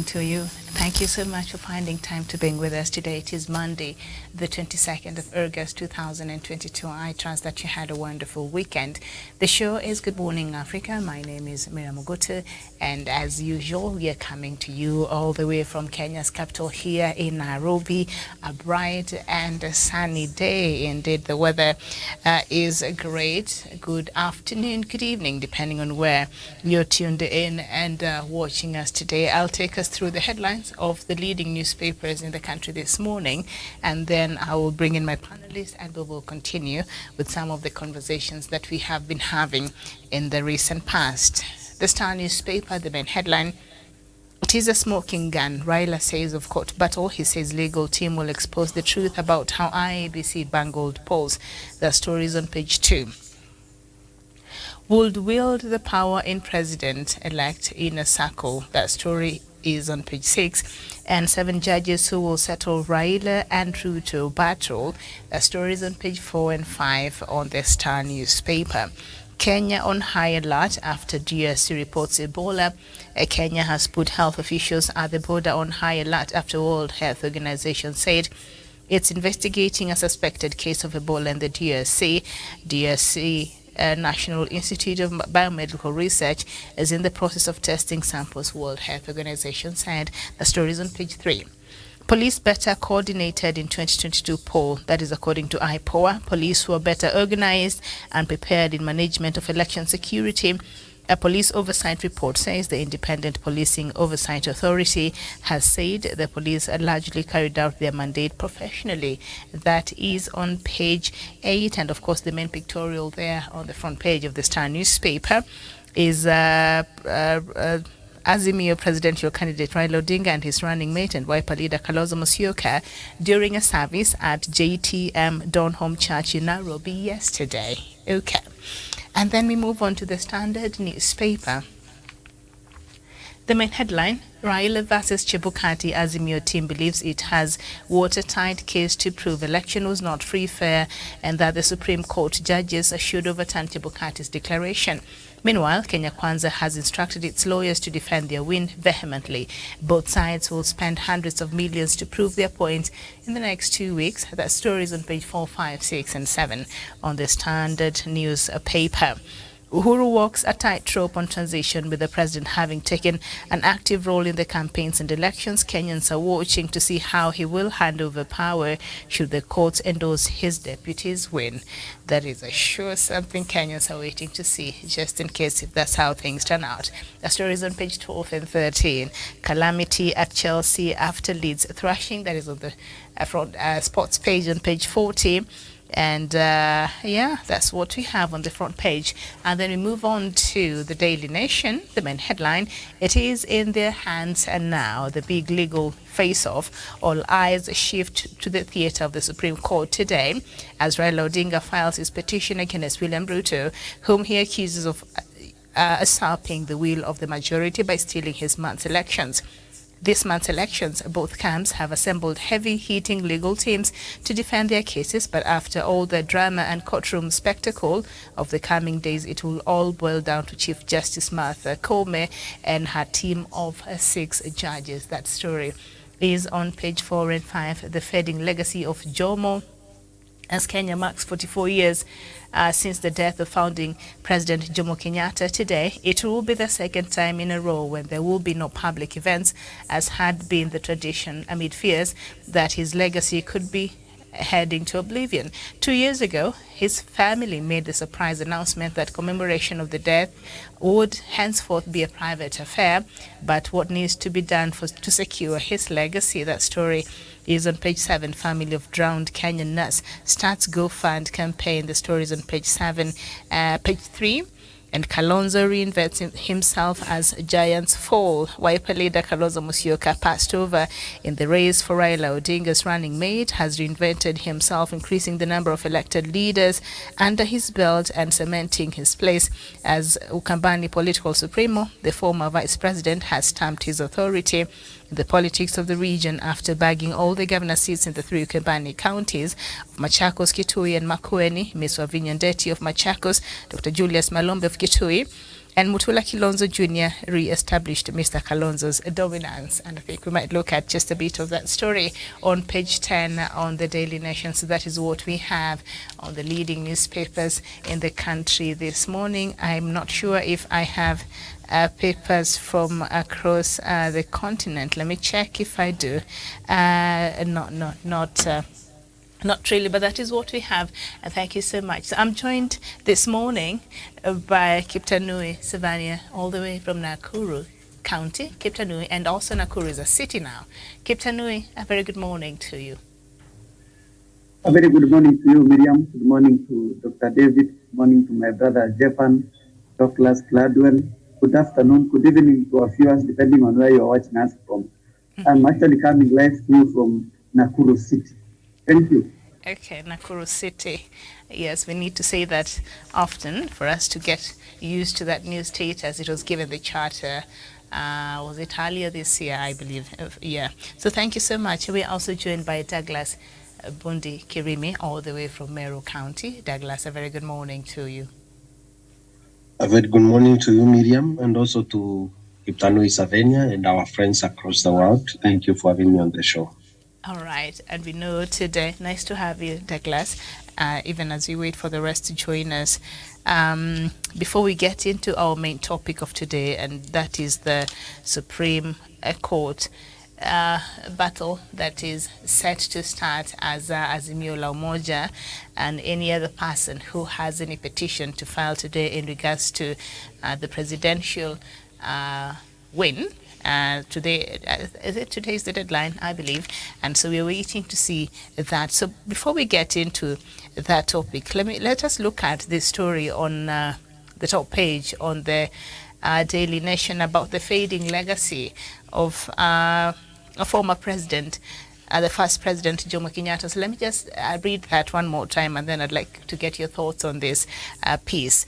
to you. Thank you so much for finding time to being with us today. It is Monday, the 22nd of August, 2022. I trust that you had a wonderful weekend. The show is Good Morning Africa. My name is Miriam Ogutu, and as usual, we are coming to you all the way from Kenya's capital here in Nairobi. A bright and a sunny day. Indeed, the weather is great. Good afternoon, good evening, depending on where you're tuned in and watching us today. I'll take us through the headlines of the leading newspapers in the country this morning, and then I will bring in my panelists and we will continue with some of the conversations that we have been having in the recent past. The Star newspaper, the main headline: it is a smoking gun. Raila says of court battle. He says legal team will expose the truth about how IEBC bungled polls. The story is on page 2. Would wield the power in president-elect in a circle. That story is on page 6. And 7 judges who will settle Raila and Ruto battle. The story is on page 4 and 5 on the Star newspaper. Kenya on high alert after DRC reports Ebola. Kenya has put health officials at the border on high alert after World Health Organization said it's investigating a suspected case of Ebola in the DRC. National Institute of Biomedical Research is in the process of testing samples, World Health Organization said. The story is on page 3. Police better coordinated in 2022 poll. That is according to IPOA. Police were better organized and prepared in management of election security. A police oversight report says the Independent Policing Oversight Authority has said the police largely carried out their mandate professionally. That is on page 8, and of course the main pictorial there on the front page of the Star newspaper is Azimio presidential candidate Raila Odinga and his running mate and Wiper leader Kalonzo during a service at JTM Donholm Church in Nairobi yesterday. Okay. And then we move on to the Standard newspaper. The main headline: Raila versus Chebukati. Azimio team believes it has watertight case to prove election was not free, fair, and that the Supreme Court judges should overturn Chebukati's declaration. Meanwhile, Kenya Kwanza has instructed its lawyers to defend their win vehemently. Both sides will spend hundreds of millions to prove their point in the next 2 weeks. That story is on page 4, 5, 6, and 7 on the Standard newspaper. Uhuru walks a tightrope on transition, with the president having taken an active role in the campaigns and elections. Kenyans are watching to see how he will hand over power should the courts endorse his deputy's win. That is a sure something Kenyans are waiting to see, just in case if that's how things turn out. The story is on page 12 and 13. Calamity at Chelsea after Leeds thrashing. That is on the front sports page on page 40. And yeah, that's what we have on the front page. And then we move on to the Daily Nation, the main headline: it is in their hands and now, the big legal face-off. All eyes shift to the theatre of the Supreme Court today as Raila Odinga files his petition against William Ruto, whom he accuses of usurping the will of the majority by stealing his month's elections. This month's elections, both camps have assembled heavy-hitting legal teams to defend their cases, but after all the drama and courtroom spectacle of the coming days, it will all boil down to Chief Justice Martha Koome and her team of 6 judges. That story is on page 4 and 5. The fading legacy of Jomo. As Kenya marks 44 years since the death of founding President Jomo Kenyatta today, it will be the second time in a row when there will be no public events, as had been the tradition amid fears that his legacy could be heading to oblivion. 2 years ago, his family made the surprise announcement that commemoration of the death would henceforth be a private affair. But what needs to be done to secure his legacy? That story is on page 7. Family of drowned Kenyan nurse starts GoFund campaign. The story is on page 7. Page 3. And Kalonzo reinvents himself as giants fall. Wiper leader Kalonzo passed over in the race for Raila Odinga's running mate, has reinvented himself, increasing the number of elected leaders under his belt and cementing his place as Ukambani political supremo. The former vice president has stamped his authority in the politics of the region after bagging all the governor seats in the 3 Ukambani counties of Machakos, Kitui, and Makueni. Ms. Wavinya Ndeti of Machakos, Dr. Julius Malombe of Kitui, And Mutula Kilonzo Jr. re-established Mr. Kalonzo's dominance. And I think we might look at just a bit of that story on page 10 on the Daily Nation. So that is what we have on the leading newspapers in the country this morning. I'm not sure if I have papers from across the continent. Let me check if I do. Not really, but that is what we have. And thank you so much. So I'm joined this morning by Kiptanui Savania, all the way from Nakuru County, Kiptanui, and also Nakuru is a city now. Kiptanui, a very good morning to you. A very good morning to you, Miriam. Good morning to Dr. David. Good morning to my brother, Jepan, Douglas Gladwell. Good afternoon, good evening to our viewers, depending on where you're watching us from. I'm actually coming live to you from Nakuru City. Thank you. Okay, Nakuru City. Yes, we need to say that often for us to get used to that new state as it was given the charter. Was it earlier this year, I believe? Yeah. So thank you so much. We're also joined by Douglas Bundi Kirimi, all the way from Meru County. Douglas, a very good morning to you. A very good morning to you, Miriam, and also to Kiptanui Savenia and our friends across the world. Thank you for having me on the show. All right, and we know today, nice to have you, Douglas, even as we wait for the rest to join us. Before we get into our main topic of today, and that is the Supreme Court battle that is set to start as Azimio la Umoja and any other person who has any petition to file today in regards to the presidential win. Today is the deadline, I believe, and so we're waiting to see that. So before we get into that topic, let us look at this story on the top page on the Daily Nation about the fading legacy of a former president, the first president, Jomo Kenyatta. So let me just read that one more time, and then I'd like to get your thoughts on this piece.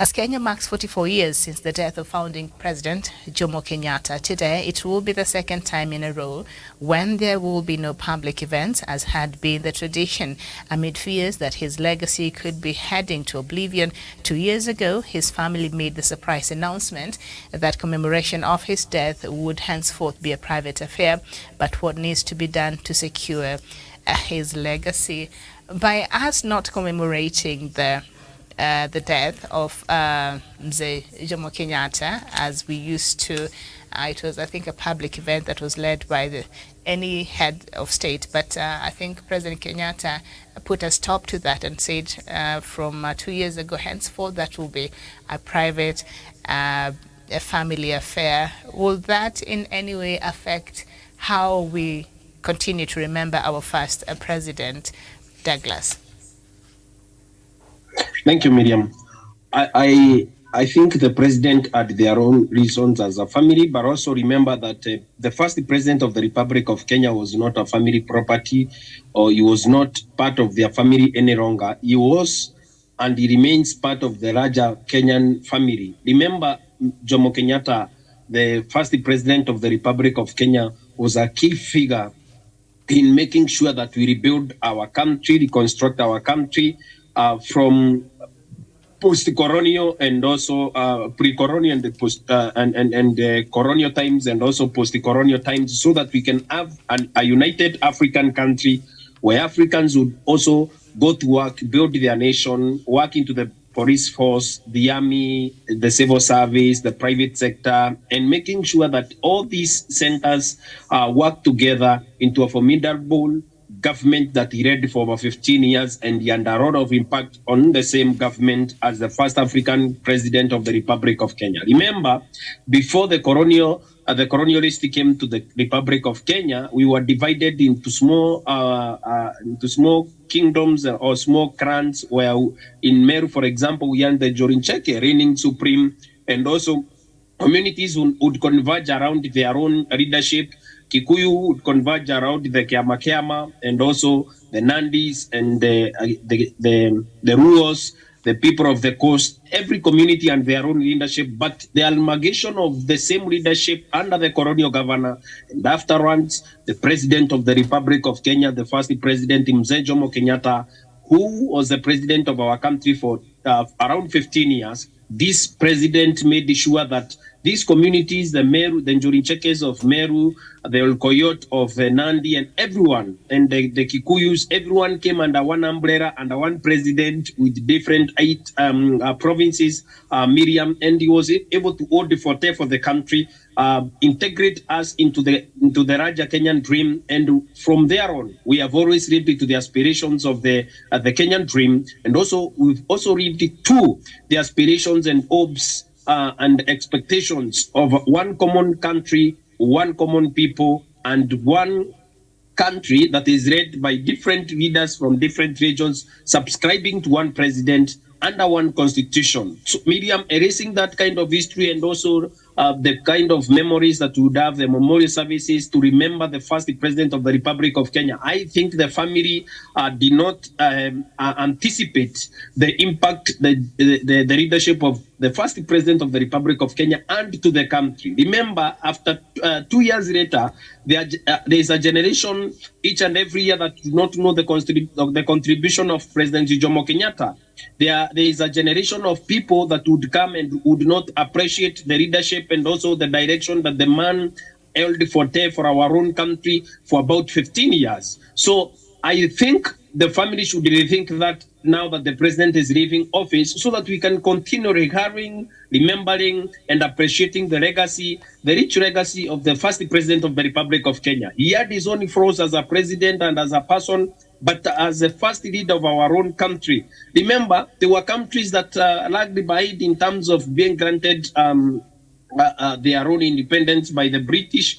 As Kenya marks 44 years since the death of founding President Jomo Kenyatta, today it will be the second time in a row when there will be no public events, as had been the tradition, amid fears that his legacy could be heading to oblivion. 2 years ago, his family made the surprise announcement that commemoration of his death would henceforth be a private affair. But what needs to be done to secure his legacy? By us not commemorating the death of Mzee Jomo Kenyatta, as we used to. It was, I think, a public event that was led by any head of state. But I think President Kenyatta put a stop to that and said from 2 years ago, henceforth, that will be a private, a family affair. Will that in any way affect how we continue to remember our first president, Douglas? Thank you, Miriam. I think the president had their own reasons as a family, but also remember that the first president of the Republic of Kenya was not a family property, or he was not part of their family any longer. He was, and he remains part of the larger Kenyan family. Remember, Jomo Kenyatta, the first president of the Republic of Kenya, was a key figure in making sure that we rebuild our country, reconstruct our country from post-colonial and also pre-colonial and colonial times, and also post-colonial times, so that we can have a united African country where Africans would also go to work, build their nation, work into the police force, the army, the civil service, the private sector, and making sure that all these centers work together into a formidable government that he led for over 15 years, and he had a lot of impact on the same government as the first African president of the Republic of Kenya. Remember, before the colonialists came to the Republic of Kenya, we were divided into small kingdoms or small clans, where in Meru, for example, we had the Jorincheke reigning supreme, and also communities would converge around their own leadership. Kikuyu would converge around the Kiama, and also the Nandis and the Ruos, the people of the coast. Every community and their own leadership, but the amalgamation of the same leadership under the colonial governor, and afterwards the president of the Republic of Kenya, the first president, Mzee Jomo Kenyatta, who was the president of our country for around 15 years, this president made sure that these communities, the Meru, the Njurichekes of Meru, the Olkoyot of Nandi, and everyone, and the Kikuyus, everyone came under one umbrella, under one president with different 8 provinces, Miriam, and he was able to hold the forte for the country, integrate us into the Raja Kenyan dream, and from there on, we have always lived into the aspirations of the Kenyan dream, and also we've also lived to the aspirations and hopes and expectations of one common country, one common people, and one country that is led by different leaders from different regions, subscribing to one president under one constitution. So, Miriam, erasing that kind of history and also the kind of memories that we would have, the memorial services to remember the first president of the Republic of Kenya. I think the family did not anticipate the impact, the leadership of the first president of the Republic of Kenya and to the country. Remember, after 2 years later, there is a generation each and every year that do not know the contribution of President Jomo Kenyatta. There is a generation of people that would come and would not appreciate the leadership and also the direction that the man held forte for our own country for about 15 years. So I think the family should rethink that now that the president is leaving office, so that we can continue remembering, and appreciating the legacy, the rich legacy of the first president of the Republic of Kenya. He had his own flaws as a president and as a person, but as the first leader of our own country. Remember, there were countries that lagged behind in terms of being granted their own independence by the British,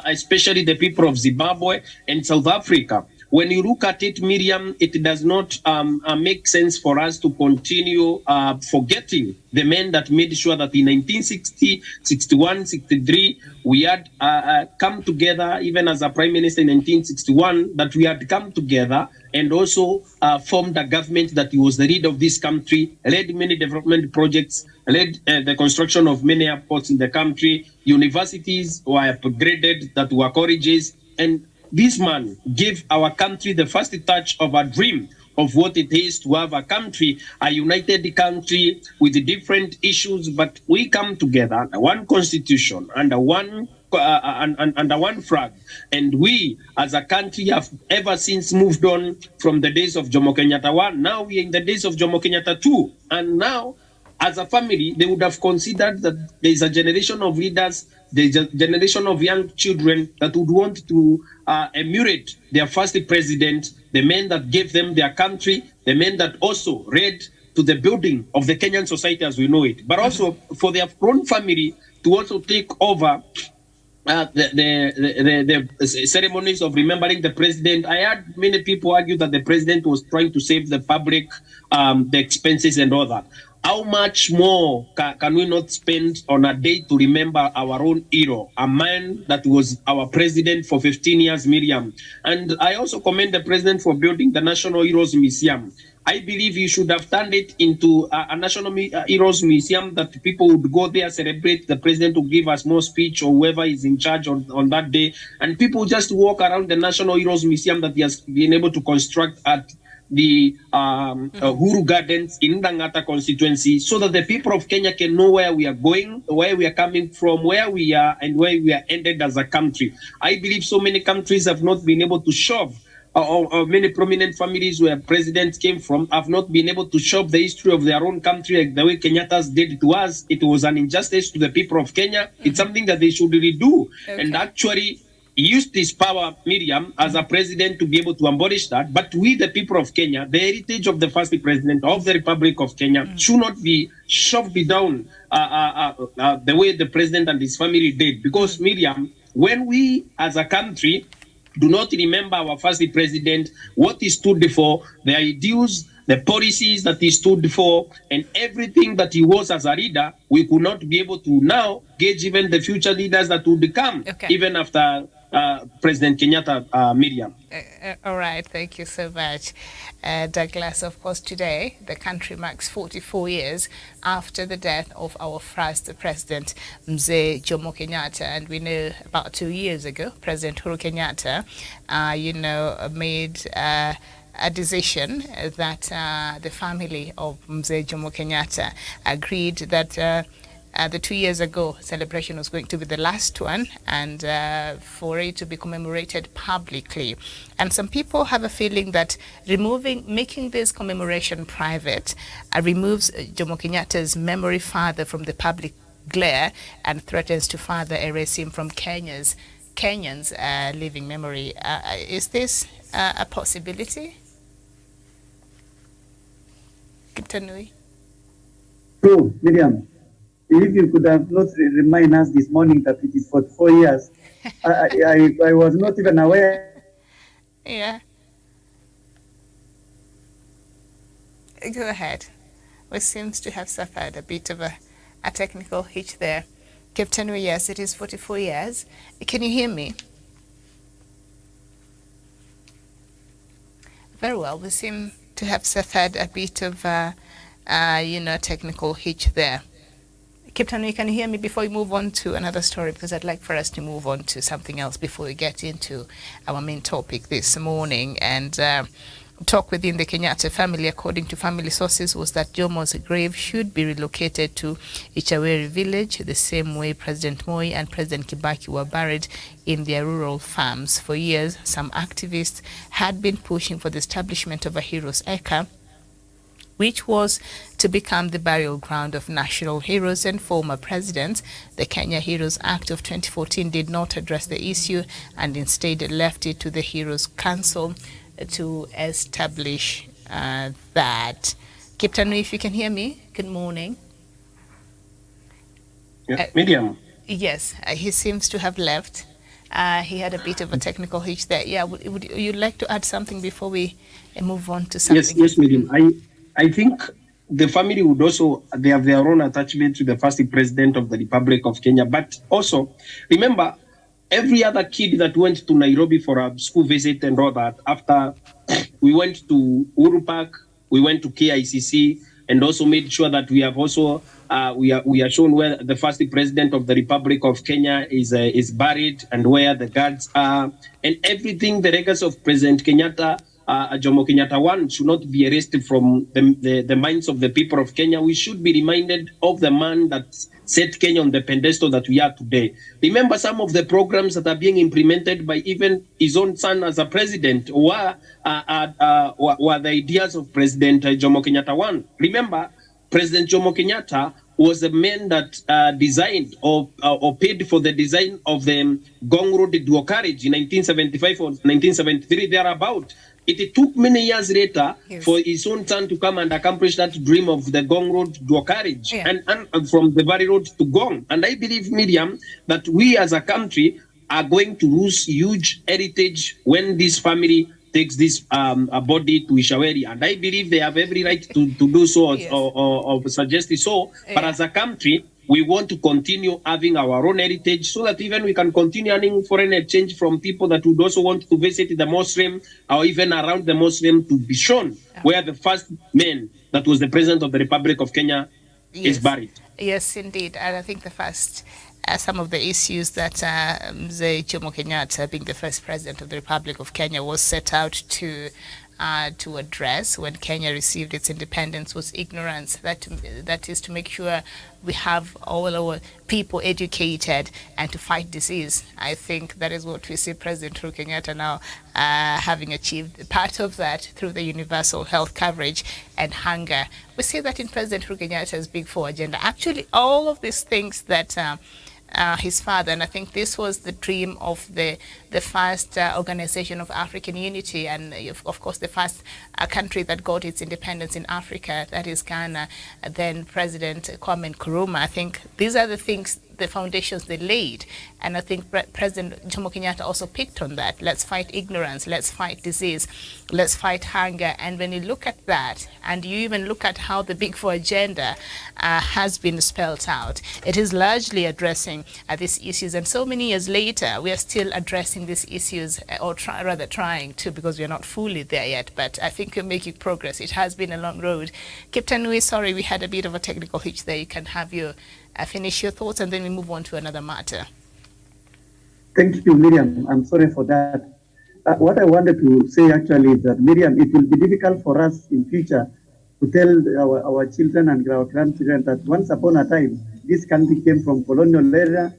especially the people of Zimbabwe and South Africa. When you look at it, Miriam, it does not make sense for us to continue forgetting the men that made sure that in 1960, 61, 63, we had come together, even as a prime minister in 1961, that we had come together and also formed a government that was the leader of this country, led many development projects, led the construction of many airports in the country, universities were upgraded that were colleges, and this man gave our country the first touch of a dream of what it is to have a country, a united country with different issues, but we come together under one constitution, under one flag, and we as a country have ever since moved on from the days of Jomo Kenyatta 1. Now we are in the days of Jomo Kenyatta 2, and now as a family, they would have considered that there is a generation of leaders, there is a generation of young children that would want to emulate their first president, the men that gave them their country, the men that also led to the building of the Kenyan society as we know it, but also for their own family to also take over the ceremonies of remembering the president. I heard many people argue that the president was trying to save the public, the expenses and all that. How much more can we not spend on a day to remember our own hero, a man that was our president for 15 years, Miriam? And I also commend the president for building the National Heroes Museum. I believe you should have turned it into a National Heroes Museum that people would go there, celebrate the president, to give us more speech or whoever is in charge on that day. And people just walk around the National Heroes Museum that he has been able to construct at the Uhuru Gardens in Ndangata constituency, so that the people of Kenya can know where we are going, where we are coming from, where we are, and where we are ended as a country. I believe so many countries have not been able to shove, or many prominent families where presidents came from have not been able to shove the history of their own country like the way Kenyatta's did to us. It was an injustice to the people of Kenya. It's something that they should really do. Okay. And actually, he used his power, Miriam, as a president to be able to abolish that. But we, the people of Kenya, the heritage of the first president of the Republic of Kenya, should not be shoved down the way the president and his family did. Because, Miriam, when we as a country do not remember our first president, what he stood for, the ideals, the policies that he stood for, and everything that he was as a leader, we could not be able to now gauge even the future leaders that would come, even after President Kenyatta, Miriam. All right, thank you so much, Douglas. Of course, today the country marks 44 years after the death of our first president, Mzee Jomo Kenyatta, and we know about 2 years ago, President Uhuru Kenyatta, made a decision that the family of Mzee Jomo Kenyatta agreed that the 2 years ago celebration was going to be the last one, and for it to be commemorated publicly. And some people have a feeling that making this commemoration private removes Jomo Kenyatta's memory further from the public glare and threatens to further erase him from Kenyans' living memory. Is this a possibility? Kiptanui? True, Miriam. If you could have not remind us this morning that it is for 4 years, I was not even aware. Yeah. Go ahead. We seems to have suffered a bit of a technical hitch there. Captain, yes, it is 44 years. Can you hear me? Very well. We seem to have suffered a bit of technical hitch there. Captain, you can hear me before we move on to another story, because I'd like for us to move on to something else before we get into our main topic this morning. And talk within the Kenyatta family, according to family sources, was that Jomo's grave should be relocated to Ichaweri village, the same way President Moi and President Kibaki were buried in their rural farms. For years, some activists had been pushing for the establishment of a heroes acre, which was to become the burial ground of national heroes and former presidents. The Kenya Heroes Act of 2014 did not address the issue and instead left it to the Heroes Council to establish that. Captain, if you can hear me, good morning. Yeah, Miriam. Yes, he seems to have left. He had a bit of a technical hitch there. Yeah, would you like to add something before we move on to something? Yes, Miriam. I think the family would also, they have their own attachment to the first president of the Republic of Kenya. But also, remember, every other kid that went to Nairobi for a school visit and all that, after we went to Uhuru Park, we went to KICC, and also made sure that we have also, we are shown where the first president of the Republic of Kenya is buried and where the guards are, and everything, the legacy of President Kenyatta, Jomo Kenyatta one, should not be erased from the minds of the people of Kenya. We should be reminded of the man that set Kenya on the pedestal that we are today. Remember some of the programs that are being implemented by even his own son as a president were the ideas of President Jomo Kenyatta one. Remember, President Jomo Kenyatta was the man that designed or paid for the design of the Gong Road dual carriage in 1975 or 1973 thereabout. It took many years later for his own son to come and accomplish that dream of the Gong Road dual carriage and from the Valley Road to Gong. And I believe, Miriam, that we as a country are going to lose huge heritage when this family takes this body to Ishaweri. And I believe they have every right to do so or suggest it so. But as a country, we want to continue having our own heritage so that even we can continue earning foreign exchange from people that would also want to visit the Muslim or even around the Muslim to be shown where the first man that was the president of the Republic of Kenya is buried. Yes, indeed. And I think the first, some of the issues that Mzee Jomo Kenyatta, being the first president of the Republic of Kenya, was set out to address when Kenya received its independence was ignorance. That is to make sure we have all our people educated and to fight disease. I think that is what we see President Uhuru Kenyatta now having achieved part of that through the universal health coverage and hunger. We see that in President Uhuru Kenyatta's Big Four agenda. Actually, all of these things that his father, and I think this was the dream of the first organization of African unity, and of course the first country that got its independence in Africa, that is Ghana, then President Kwame Nkrumah. I think these are the things, the foundations they laid, and I think President Jomo Kenyatta also picked on that. Let's fight ignorance, let's fight disease, let's fight hunger. And when you look at that, and you even look at how the Big Four agenda has been spelled out, it is largely addressing these issues. And so many years later, we are still addressing these issues, or trying to, because we are not fully there yet. But I think we're making progress. It has been a long road. Captain, we're sorry we had a bit of a technical hitch there. You can have your finish your thoughts, and then we move on to another matter. Thank you, Miriam. I'm sorry for that. what I wanted to say actually is that, Miriam, it will be difficult for us in future to tell our children and our grandchildren that once upon a time, this country came from colonial era,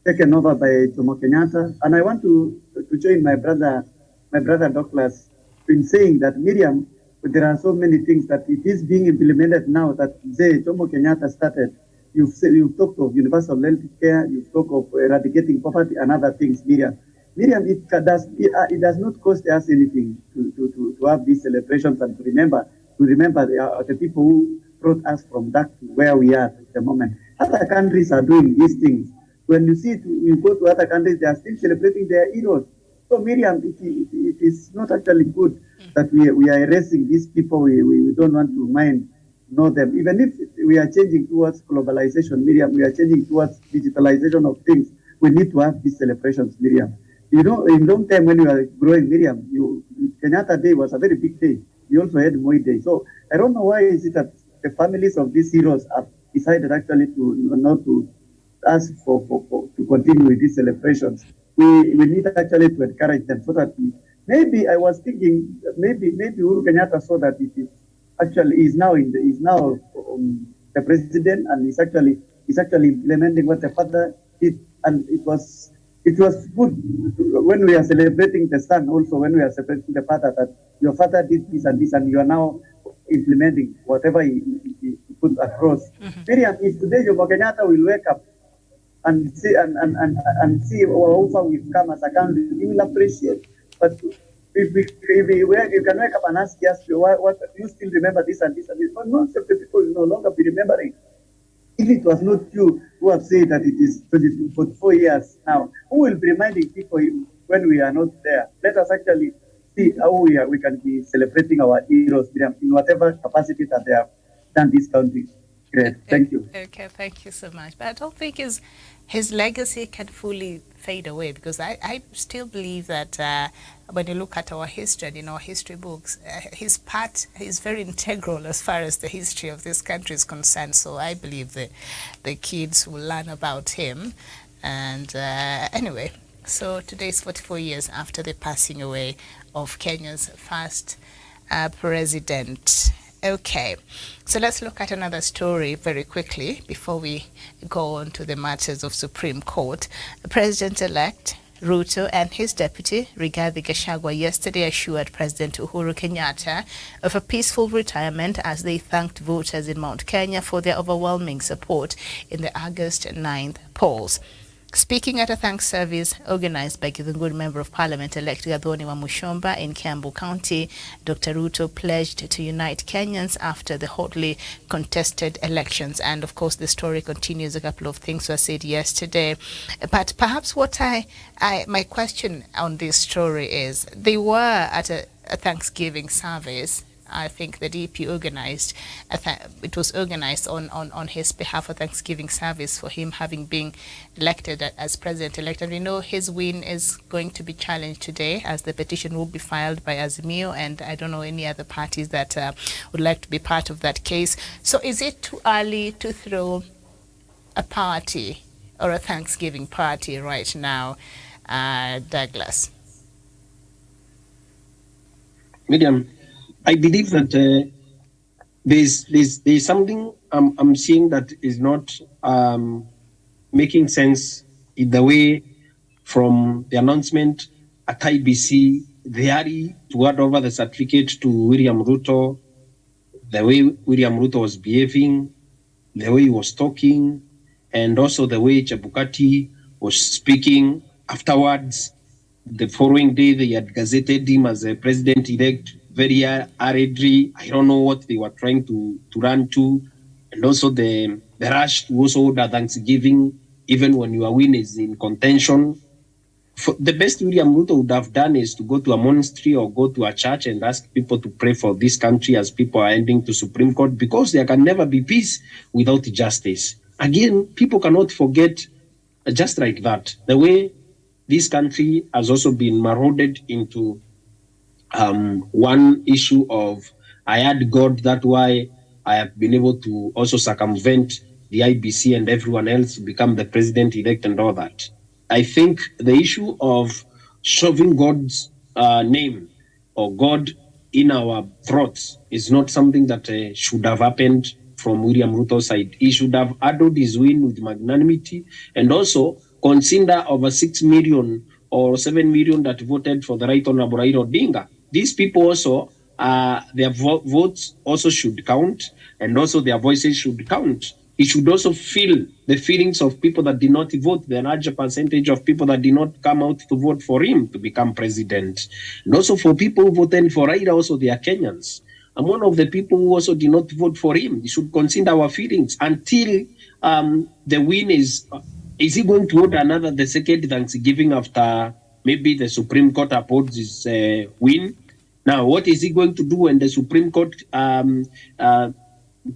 taken over by Jomo Kenyatta. And I want to join my brother Douglas in saying that, Miriam, there are so many things that it is being implemented now that Jomo Kenyatta started. You've talked of universal health care, you've talked of eradicating poverty and other things, Miriam. Miriam, it does not cost us anything to have these celebrations and to remember the people who brought us from that to where we are at the moment. Other countries are doing these things. When you go to other countries, they are still celebrating their heroes. So, Miriam, it is not actually good that we are erasing these people. We don't want to know them. Even if we are changing towards globalization, Miriam, we are changing towards digitalization of things. We need to have these celebrations, Miriam. You know, in long time when you were growing, Miriam, Kenyatta Day was a very big day. You also had Moi Day. So I don't know why is it that the families of these heroes have decided actually not to ask to continue with these celebrations. We need actually to encourage them so that maybe I was thinking maybe Uhuru Kenyatta saw that it is actually is now the president, and is actually implementing what the father did, and it was good when we are celebrating the son, also when we are celebrating the father, that your father did this and this, and you are now implementing whatever he put across. Miriam, if today Jomo Kenyatta will wake up and see how far we've come as a country, he will appreciate. But you can wake up and ask us, what you still remember this and this and this, but most of the people will no longer be remembering. If it was not you who have said that it is 44 years now, who will be reminding people when we are not there? Let us actually see how we can be celebrating our heroes in whatever capacity that they have done this country. Great. Thank you. Okay, thank you so much. But I don't think his legacy can fully fade away, because I still believe that when you look at our history and in our history books, his part is very integral as far as the history of this country is concerned. So I believe that the kids will learn about him. And anyway, so today is 44 years after the passing away of Kenya's first president. Okay, so let's look at another story very quickly before we go on to the matters of Supreme Court. President-elect Ruto and his deputy, Rigathi Gachagua, yesterday assured President Uhuru Kenyatta of a peaceful retirement as they thanked voters in Mount Kenya for their overwhelming support in the August 9th polls. Speaking at a thanks service organized by Githunguri Member of Parliament-elect Gathoni Wamuchomba in Kiambu County, Dr. Ruto pledged to unite Kenyans after the hotly contested elections. And of course, the story continues. A couple of things were said yesterday. But perhaps my question on this story is, they were at a Thanksgiving service. I think the DP organized, it was organized on his behalf, a Thanksgiving service for him having been elected as president-elect. And we know his win is going to be challenged today, as the petition will be filed by Azimio, and I don't know any other parties that would like to be part of that case. So is it too early to throw a party or a Thanksgiving party right now, Douglas? Medium. I believe that there's something I'm seeing that is not making sense in the way from the announcement at IBC, the hurry to hand over the certificate to William Ruto, the way William Ruto was behaving, the way he was talking, and also the way Chebukati was speaking afterwards. The following day, they had gazetted him as a president-elect, very hurriedly. I don't know what they were trying to run to. And also the rush to also order Thanksgiving, even when your win is in contention. The best William Ruto would have done is to go to a monastery or go to a church and ask people to pray for this country as people are heading to Supreme Court, because there can never be peace without justice. Again, people cannot forget just like that, the way this country has also been marauded into one issue of, I had God, that's why I have been able to also circumvent the IBC and everyone else, become the president-elect and all that. I think the issue of shoving God's name or God in our throats is not something that should have happened from William Ruto's side. He should have handled his win with magnanimity and also consider over 6 million or 7 million that voted for the Right Honorable Raila Odinga. These people also, their votes also should count, and also their voices should count. He should also feel the feelings of people that did not vote, the larger percentage of people that did not come out to vote for him to become president. And also for people who voted for Raila, also they are Kenyans. I'm one of the people who also did not vote for him. We should consider our feelings until the win is he going to hold another the second Thanksgiving after maybe the Supreme Court upholds his win? Now, what is he going to do when the Supreme Court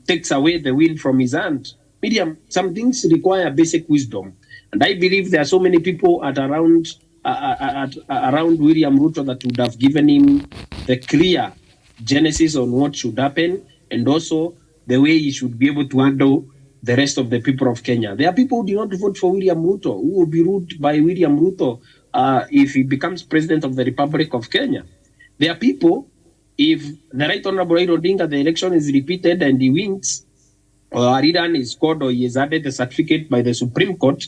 takes away the win from his hand? Miriam, some things require basic wisdom. And I believe there are so many people around William Ruto that would have given him the clear genesis on what should happen and also the way he should be able to handle the rest of the people of Kenya. There are people who do not vote for William Ruto, who will be ruled by William Ruto if he becomes president of the Republic of Kenya. There are people, if the Right Honorable Raila Odinga, the election is repeated and he wins, or a rerun is scored, or he has added a certificate by the Supreme Court,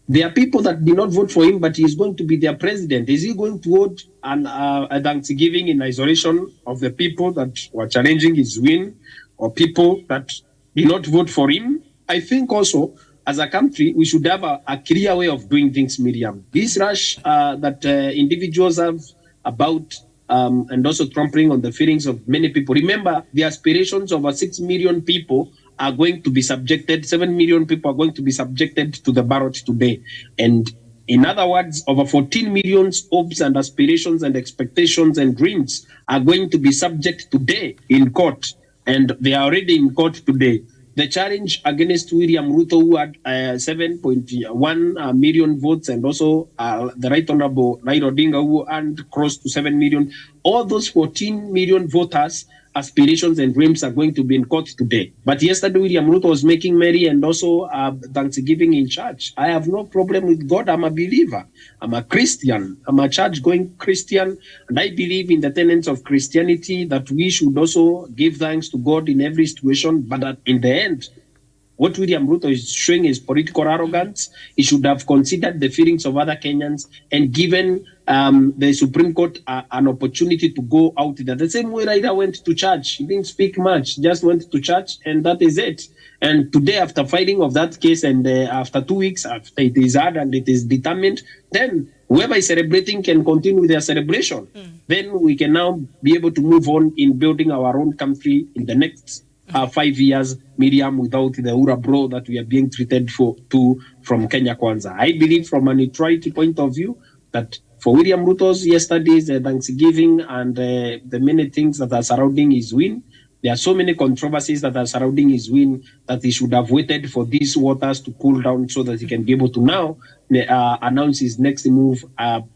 there are people that did not vote for him, but he is going to be their president. Is he going to hold a Thanksgiving in isolation of the people that were challenging his win, or people that did not vote for him? I think also, as a country, we should have a clear way of doing things, Miriam. This rush that individuals have about and also trampling on the feelings of many people. Remember, the aspirations of 6 million people are going to be subjected, 7 million people are going to be subjected to the ballot today. And in other words, over 14 million hopes and aspirations and expectations and dreams are going to be subject today in court. And they are already in court today. The challenge against William Ruto, who had 7.1 million votes, and also the Right Honorable Raila Odinga, who earned close to 7 million, all those 14 million voters' aspirations and dreams are going to be in court today. But yesterday, William Ruto was making merry and also Thanksgiving in church. I have no problem with God. I'm a believer. I'm a Christian. I'm a church-going Christian. And I believe in the tenets of Christianity that we should also give thanks to God in every situation. But that in the end, what William Ruto is showing is political arrogance. He should have considered the feelings of other Kenyans and given the Supreme Court an opportunity to go out there. The same way Raila went to church. He didn't speak much, just went to church, and that is it. And today, after filing of that case, and after 2 weeks, after it is hard and it is determined, then whoever is celebrating can continue their celebration. Then we can now be able to move on in building our own country in the next 5 years, Miriam, without the Ura bro that we are being treated from Kenya Kwanza. I believe from a neutrality point of view that for William Ruto's yesterday's Thanksgiving and the many things that are surrounding his win, there are so many controversies that are surrounding his win that he should have waited for these waters to cool down so that he can be able to now announce his next move,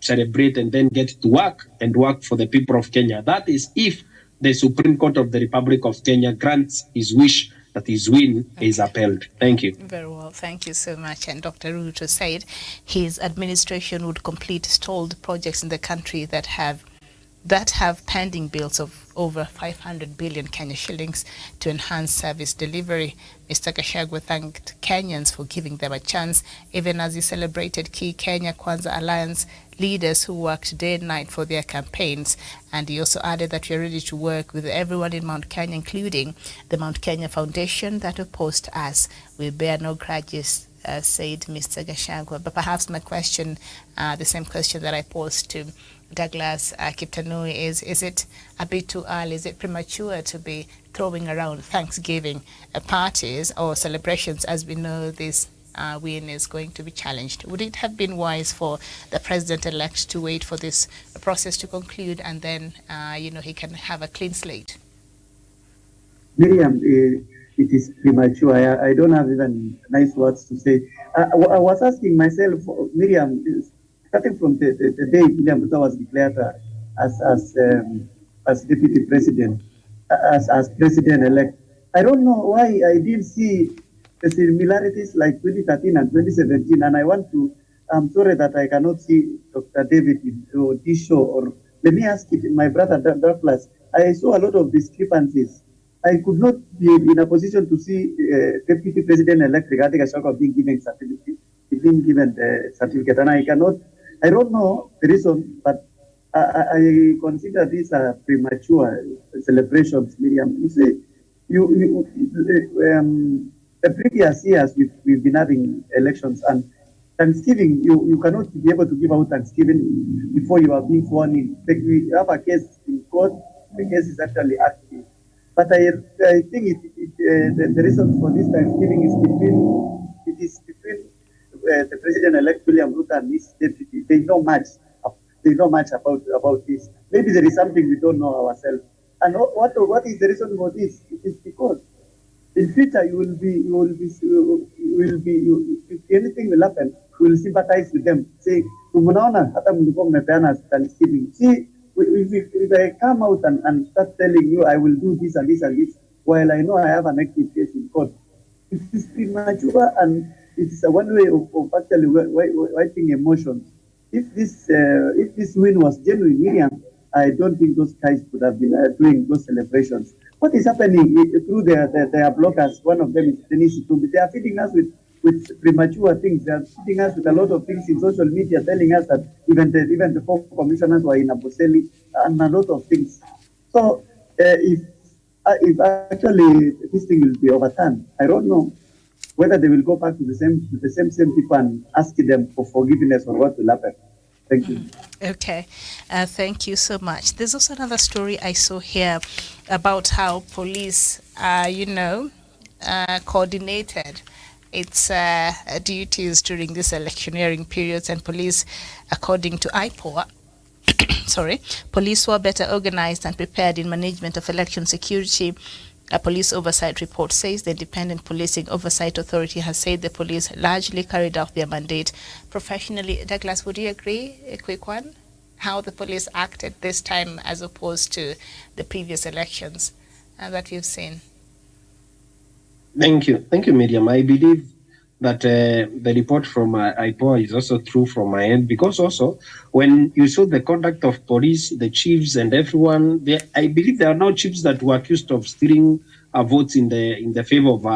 celebrate, and then get to work and work for the people of Kenya. That is if the Supreme Court of the Republic of Kenya grants his wish that his win is upheld. Thank you. Very well. Thank you so much. And Dr. Ruto said his administration would complete stalled projects in the country that have pending bills of over 500 billion Kenya shillings to enhance service delivery. Mr. Gachagua thanked Kenyans for giving them a chance, even as he celebrated key Kenya Kwanza Alliance leaders who worked day and night for their campaigns. And he also added that we are ready to work with everyone in Mount Kenya, including the Mount Kenya Foundation that opposed us. We bear no grudges, said Mr. Gachagua. But perhaps my question, the same question that I posed to Douglas Kiptanui, is it a bit too early? Is it premature to be throwing around Thanksgiving parties or celebrations, as we know this win is going to be challenged? Would it have been wise for the president-elect to wait for this process to conclude and then, he can have a clean slate? Miriam, it is premature. I don't have even nice words to say. I was asking myself, Miriam, starting from the day William Ruto was declared as deputy president, as president-elect, I don't know why I didn't see the similarities like 2013 and 2017, and I'm sorry that I cannot see Dr. David in this show or Let me ask it, my brother Douglas. I saw a lot of discrepancies. I could not be in a position to see Deputy President-elect Rigathi Gachagua being given the certificate, and I cannot. I don't know the reason, but I consider these premature celebrations, Miriam. You see, the previous years we've been having elections, and Thanksgiving, you cannot be able to give out Thanksgiving before you are being sworn in. We have a case in court, the case is actually active. But I think the reason for this Thanksgiving is between the President-elect William Ruto and his deputy. They know much about this. Maybe there is something we don't know ourselves. And what is the reason for this? It is because in future if anything will happen, we will sympathize with them. Say, Thanksgiving. See, if I come out and start telling you I will do this and this and this, while I know I have an active case in court, it is premature and it is a one way of actually wiping emotions. If this win was genuine, Miriam, I don't think those guys could have been doing those celebrations. What is happening through their bloggers? One of them is Denise Itumbi. They are feeding us with premature things. They are feeding us with a lot of things in social media, telling us that even the four commissioners were in Aboseli and a lot of things. So if actually this thing will be overturned, I don't know whether they will go back to the same people and ask them for forgiveness or what will happen. Thank you. Okay, thank you so much. There's also another story I saw here about how police, coordinated its duties during this electioneering periods, and police, according to IPOA, police were better organized and prepared in management of election security. A police oversight report says the Independent Policing Oversight Authority has said the police largely carried out their mandate professionally. Douglas, would you agree? A quick one. How the police acted this time as opposed to the previous elections that we've seen. Thank you, Miriam. I believe that the report from IPOA is also true from my end, because also when you saw the conduct of police, the chiefs and everyone, I believe there are now chiefs that were accused of stealing votes in the favor of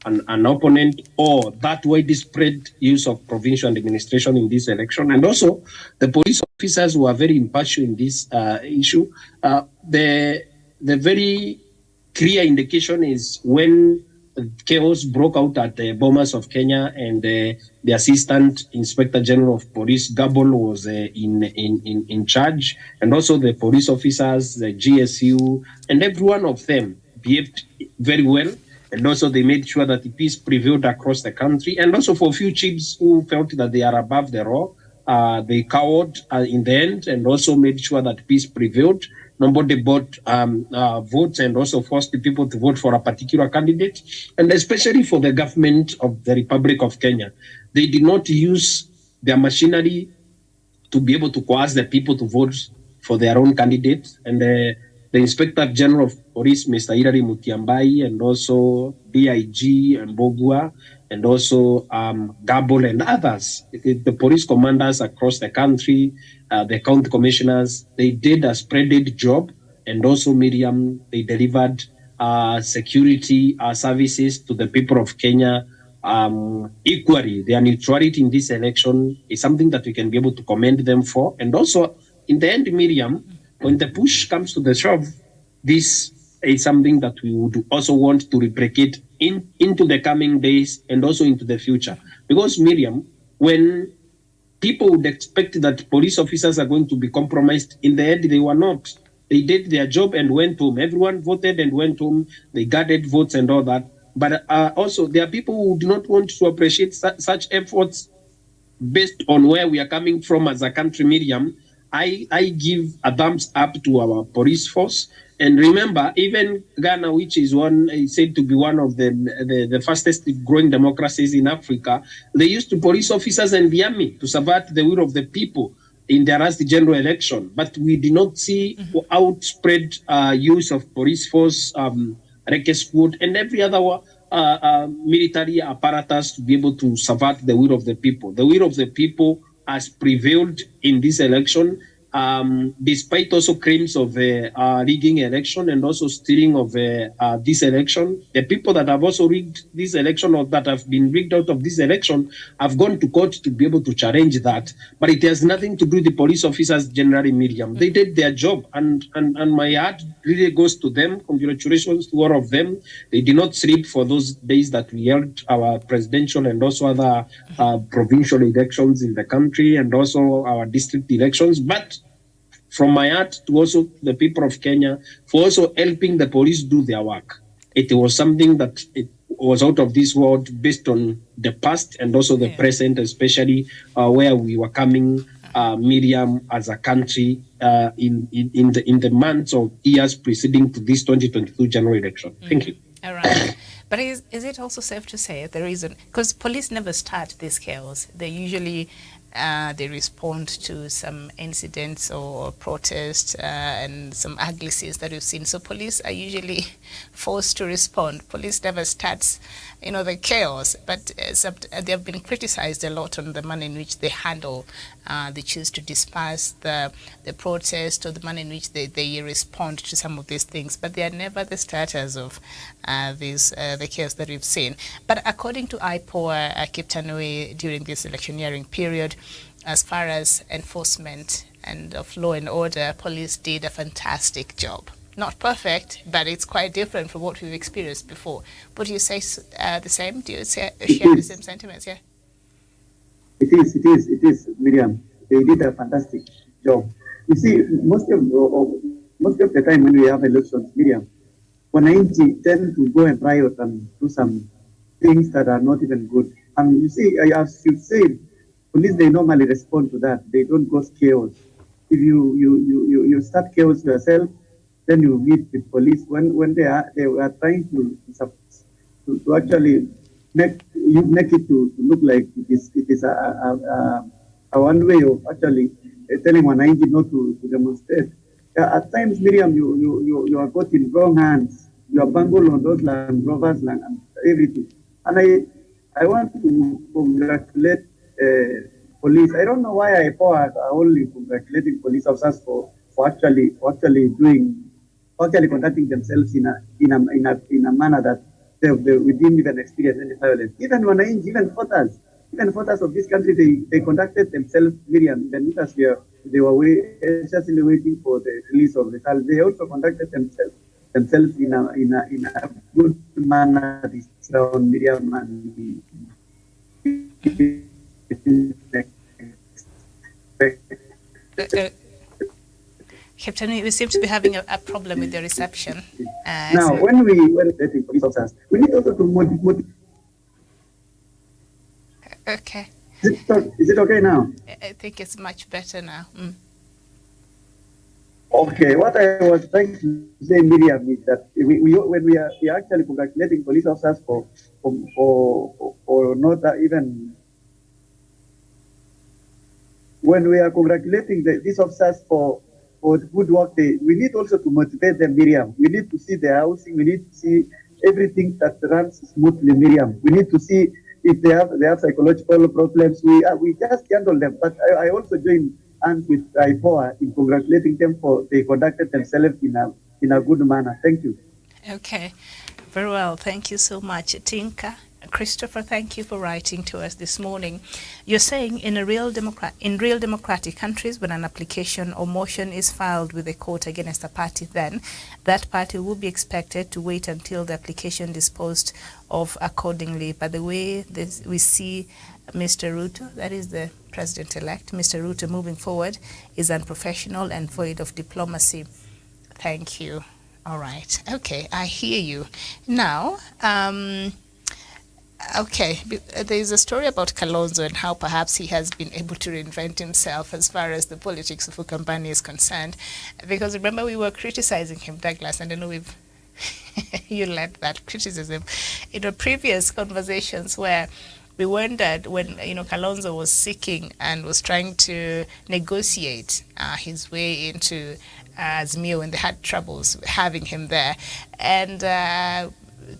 an opponent, or that widespread use of provincial administration in this election. And also the police officers were very impartial in this issue. The very clear indication is when chaos broke out at the Bomas of Kenya, and the Assistant Inspector General of Police, Gabon, was in charge, and also the police officers, the GSU, and every one of them behaved very well. And also they made sure that the peace prevailed across the country. And also for a few chiefs who felt that they are above the law, they cowered in the end, and also made sure that peace prevailed. Nobody bought votes, and also forced the people to vote for a particular candidate. And especially for the government of the Republic of Kenya, they did not use their machinery to be able to coerce the people to vote for their own candidate. And the Inspector General of Police, Mr. Hilary Mutyambai, and also DIG and Bogua, and also Gabon and others, the police commanders across the country, the county commissioners, they did a splendid job. And also, Miriam, they delivered security services to the people of Kenya equally. Their neutrality in this election is something that we can be able to commend them for. And also, in the end, Miriam, when the push comes to the shove, this is something that we would also want to replicate into the coming days and also into the future. Because, Miriam, when people would expect that police officers are going to be compromised, in the end, they were not. They did their job and went home. Everyone voted and went home. They gathered votes and all that. But also, there are people who do not want to appreciate such efforts based on where we are coming from as a country, Miriam. I give a thumbs up to our police force. And remember, even Ghana, which is said to be one of the fastest growing democracies in Africa, they used police officers and the army to subvert the will of the people in their last general election. But we did not see outspread use of police force, Rekes Squad, and every other military apparatus to be able to subvert the will of the people. The will of the people has prevailed in this election. despite also claims of rigging election and also stealing of this election, the people that have also rigged this election or that have been rigged out of this election have gone to court to be able to challenge that. But it has nothing to do with the police officers generally, Miriam. They did their job, and my heart really goes to them. Congratulations to all of them. They did not sleep for those days that we held our presidential and also other provincial elections in the country and also our district elections. But from my heart to also the people of Kenya for also helping the police do their work. It was something that it was out of this world based on the past and also the present, especially where we were coming, Miriam, as a country in the months or years preceding to this 2022 general election. Thank you. All right. But is it also safe to say the reason, because police never start this chaos, they usually they respond to some incidents or protests and some ugly scenes that we've seen. So police are usually forced to respond. Police never starts, the chaos. But they have been criticized a lot on the manner in which they handle, they choose to disperse the protest or the manner in which they respond to some of these things. But they are never the starters of the chaos that we've seen. But according to IPOA, Kiptanui, during this electioneering period, as far as enforcement and of law and order, police did a fantastic job. Not perfect, but it's quite different from what we've experienced before. Would you say the same? Do you share the same sentiments? Yeah. It is, Miriam. They did a fantastic job. You see, most of the time when we have elections, Miriam, wananchi tend to go and riot and do some things that are not even good. And you see, as you said, police, they normally respond to that. They don't cause chaos. If you start chaos yourself, then you meet the police when they are trying to actually make it to look like it is a one way of actually telling wananchi not to demonstrate. At times, Miriam, you are caught in wrong hands. You are bungled on those Land Rovers and everything. And I want to congratulate police. I don't know why I are only congratulating police officers for actually conducting themselves in a manner that we didn't even experience any violence. Even wananchi, even voters of this country, they conducted themselves, Miriam, even as they were anxiously waiting for the release of the results. They also conducted themselves in a good manner this round, Miriam, and Captain, we seem to be having a problem with the reception. Now, when we're letting police officers, we need also to motivate. Okay. Is it okay now? I think it's much better now. Okay, what I was trying to say, Miriam, is that when we are actually congratulating police officers for not even when we are congratulating these officers for the good work we need also to motivate them, Miriam. We need to see their housing. We need to see everything that runs smoothly, Miriam. We need to see if they have psychological problems. We just handle them. But I also join hands with IPOA in congratulating them for they conducted themselves in a good manner. Thank you. Okay, very well. Thank you so much, Tinka. Christopher, thank you for writing to us this morning. You're saying in real democratic countries, when an application or motion is filed with a court against a party, then that party will be expected to wait until the application disposed of accordingly. By the way, we see Mr. Ruto, that is the president-elect, Mr. Ruto moving forward, is unprofessional and void of diplomacy. Thank you. All right. Okay, I hear you. Now, okay, there's a story about Kalonzo and how perhaps he has been able to reinvent himself as far as the politics of Ukambani is concerned. Because remember, we were criticizing him, Douglas, and I know you led that criticism in the previous conversations where we wondered when, Kalonzo was seeking and was trying to negotiate his way into Azimio, and they had troubles having him there. And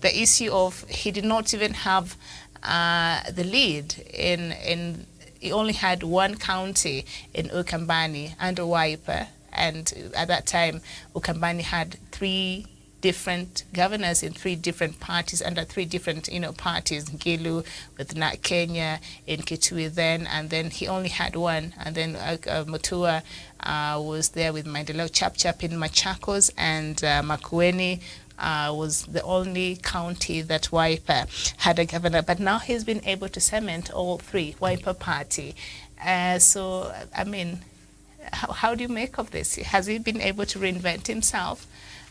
the issue of he did not even have the lead in he only had one county in Ukambani under Wiper, and at that time Ukambani had 3 different governors in 3 different parties, under 3 different parties. Gilu with Nat Kenya, in Kitui then, and then he only had one, and then Mutua was there with Maendeleo Chap in Machakos, and Makueni was the only county that Wiper had a governor. But now he's been able to cement all 3 Wiper party. So I mean, how do you make of this? Has he been able to reinvent himself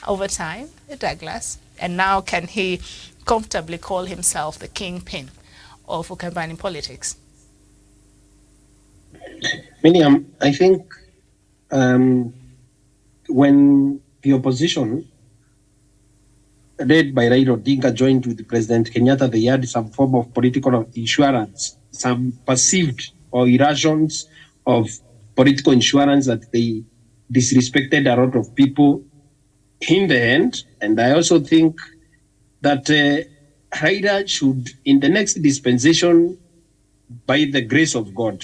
over time, Douglas? And now can he comfortably call himself the kingpin of Ukambani politics? Miriam, I think when the opposition led by Raila Odinga joined with President Kenyatta, they had some form of political insurance, some perceived or irrations of political insurance that they disrespected a lot of people in the end. And I also think that Raila should, in the next dispensation, by the grace of God,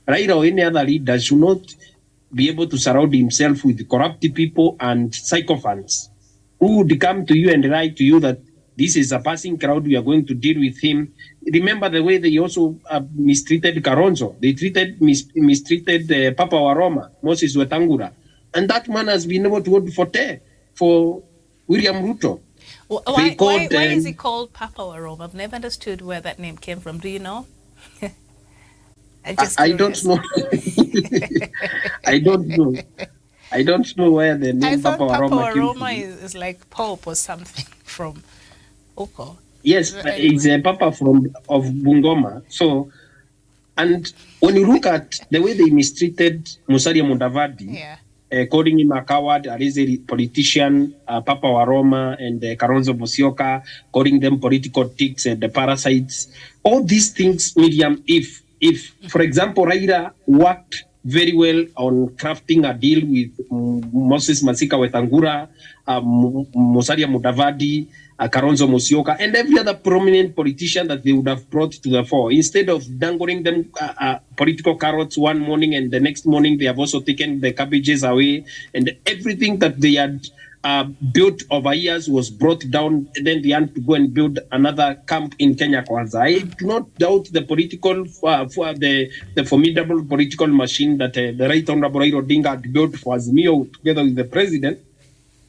Raila or any other leader should not be able to surround himself with corrupt people and sycophants who would come to you and lie to you that this is a passing crowd, we are going to deal with him. Remember the way they also mistreated Kalonzo. They mistreated Papa Waroma, Moses Wetangula. And that man has been able to vote for William Ruto. Why is he called Papa Waroma? I've never understood where that name came from. Do you know? I don't know. I don't know. I don't know where the name Papa Waroma came from. Is like Pope or something from Oko. Yes, it's a Papa of Bungoma. So, and when you look at the way they mistreated Musalia Mudavadi, calling him a coward, a lazy politician, Papa Waroma and Kalonzo Musyoka, calling them political ticks and the parasites, all these things, Miriam, if for example, Raila worked very well on crafting a deal with Moses Masika Wetangula, Musalia Mudavadi, Kalonzo Musyoka, and every other prominent politician that they would have brought to the fore. Instead of dangling them political carrots one morning and the next morning they have also taken the cabbages away, and everything that they had built over years was brought down. Then they had to go and build another camp in Kenya Kwanza. I do not doubt the political, the formidable political machine that the Right Honorable Raila Odinga had built for Azimio together with the president.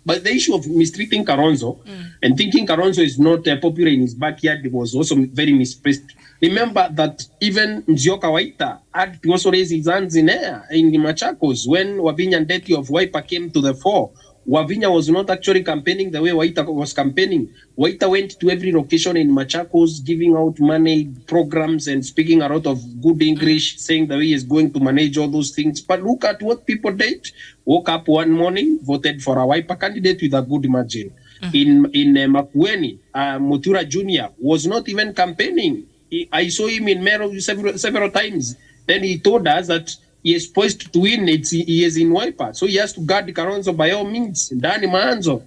But the issue of mistreating Kalonzo and thinking Kalonzo is not popular in his backyard was also very misplaced. Remember that even Nzioka Waita had to also raise his hands in air in the Machakos when Wavinya Ndeti of Wiper came to the fore. Wavinya was not actually campaigning the way Waita was campaigning. Waita went to every location in Machakos, giving out money, programs, and speaking a lot of good English, saying the way he's going to manage all those things. But look at what people did. Woke up one morning, voted for a Wiper candidate with a good margin. In Makueni, Mutura Jr. was not even campaigning. I saw him in Meru several times. Then he told us that he is poised to win. He is in Wiper. So he has to guard Kalonzo by all means. Dani Maanzo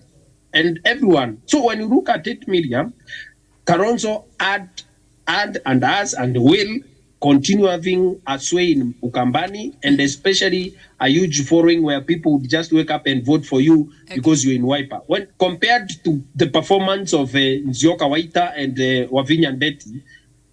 and everyone. So when you look at it, Miriam, Kalonzo had and has and will continue having a sway in Ukambani, and especially a huge following where people would just wake up and vote for you because you're in Wiper. When compared to the performance of Nzioka Waita and Wavinya Ndeti,